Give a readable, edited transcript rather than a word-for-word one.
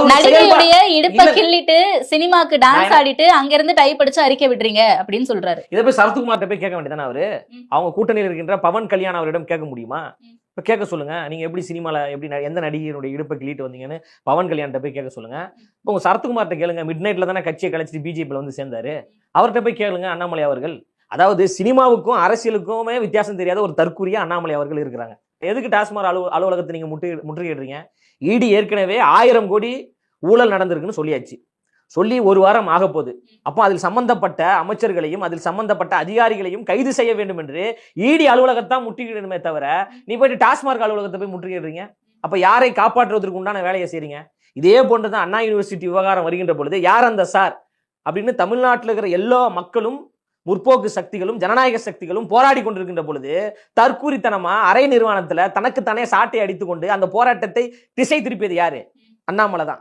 நடிகையுடைய இடுப்ப கிள்ளிட்டு சினிமாக்கு டான்ஸ் ஆடிட்டு அங்க இருந்து டைப் அடிச்சு அறிக்கை விடுறீங்க அப்படின்னு சொல்றாரு. இதை போய் சரத்குமார்ட்ட போய் கேட்க வேண்டியதானே அவரு? அவங்க கூட்டணியில் இருக்கின்ற பவன் கல்யாண் அவரிடம் கேட்க முடியுமா? இப்ப கேட்க சொல்லுங்க. நீங்க எப்படி சினிமால எப்படி எந்த நடிகையினுடைய இடுப்பை கிள்ளிட்டு வந்தீங்கன்னு பவன் கல்யாண்ட்ட போய் கேட்க சொல்லுங்க. இப்போ உங்க சரத்குமார்ட்ட கேளுங்க. மிட் நைட்ல தானே கட்சியை கழிச்சிட்டு பிஜேபியில் வந்து சேர்ந்தாரு. அவர்கிட்ட போய் கேளுங்க அண்ணாமலை அவர்கள். அதாவது சினிமாவுக்கும் அரசியலுக்குமே வித்தியாசம் தெரியாத ஒரு தற்கூறிய அண்ணாமலை அவர்கள் இருக்கிறாங்க. எதுக்கு டாஸ்மாக் அலுவலகத்தை நீங்க முற்றுகையிடுறீங்க? இடி ஏற்கனவே 1000 கோடி ஊழல் நடந்திருக்குன்னு சொல்லியாச்சு. சொல்லி ஒரு வாரம் ஆக போகுது. அப்போ அதில் சம்பந்தப்பட்ட அமைச்சர்களையும் அதில் சம்பந்தப்பட்ட அதிகாரிகளையும் கைது செய்ய வேண்டும் என்று இடி அலுவலகத்தான் முற்றுகையிடணுமே தவிர நீ போயிட்டு டாஸ்மாக் அலுவலகத்தை போய் முற்றுகையிடுறீங்க. அப்ப யாரை காப்பாற்றுவதற்கு உண்டான வேலையை செய்றீங்க? இதே போன்றுதான் அண்ணா யூனிவர்சிட்டி விவகாரம் வருகின்ற பொழுது யார் அந்த சார் அப்படின்னு தமிழ்நாட்டில் இருக்கிற எல்லா மக்களும் முற்போக்கு சக்திகளும் ஜனநாயக சக்திகளும் போராடி கொண்டிருக்கின்ற பொழுது தற்கூரித்தனமா அரை நிர்வாணத்துல தனக்குத்தானே சாட்டை அடித்துக் கொண்டு அந்த போராட்டத்தை திசை திருப்பியது யாரு? அண்ணாமலை தான்.